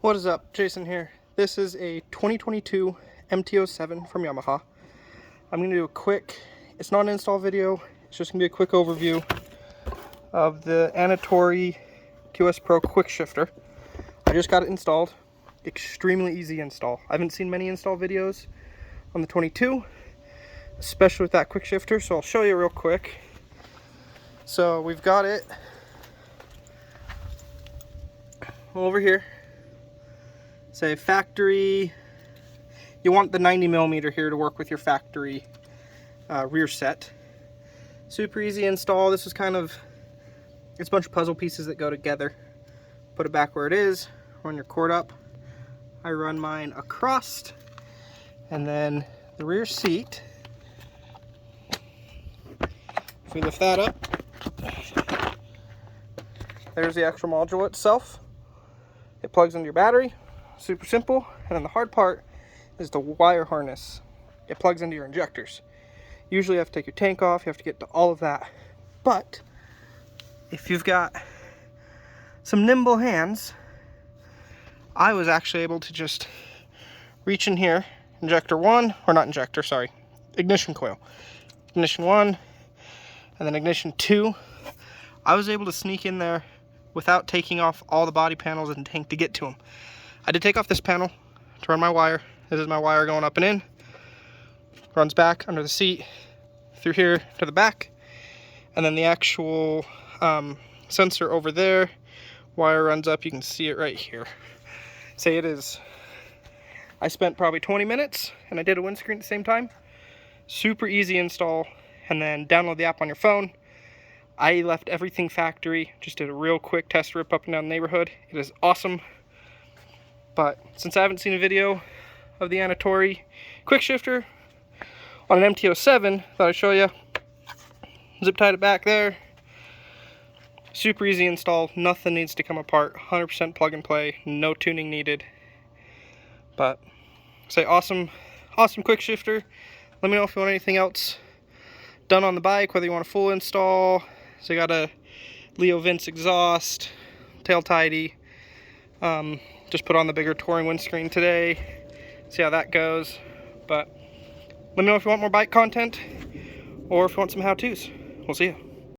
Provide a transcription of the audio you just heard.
What is up? Jason here. This is a 2022 MT07 from Yamaha. I'm going to do a quick, it's not an install video, it's just going to be a quick overview of the Annitori QS Pro quick shifter. I just got it installed. Extremely easy install. I haven't seen many install videos on the 22, especially with that quick shifter, so I'll show you real quick. So we've got it over here. Say factory, you want the 90mm here to work with your factory rear set. Super easy install. This is kind of, it's a bunch of puzzle pieces that go together. Put it back where it is, run your cord up. I run mine across, and then the rear seat, if we lift that up, there's the actual module itself. It plugs into your battery. Super simple. And then the hard part is the wire harness. It plugs into your injectors. Usually you have to take your tank off, you have to get to all of that. But if you've got some nimble hands, I was actually able to just reach in here, injector one, or not injector, sorry, ignition coil. Ignition one, and then ignition two. I was able to sneak in there without taking off all the body panels and tank to get to them. I did take off this panel to run my wire. This is my wire going up and in. Runs back under the seat, through here to the back. And then the actual sensor over there, wire runs up, you can see it right here. Say it is, I spent probably 20 minutes and I did a windscreen at the same time. Super easy install, and then download the app on your phone. I left everything factory, just did a real quick test rip up and down the neighborhood. It is awesome. But since I haven't seen a video of the Annitori quick shifter on an MT07, thought I'd show you. Zip tied it back there. Super easy install, nothing needs to come apart, 100% plug and play, no tuning needed. But say awesome quick shifter. Let me know if you want anything else done on the bike, whether you want a full install. So you got a Leo Vince exhaust, tail tidy. Just put on the bigger touring windscreen today. See how that goes. But let me know if you want more bike content or if you want some how-tos. We'll see you.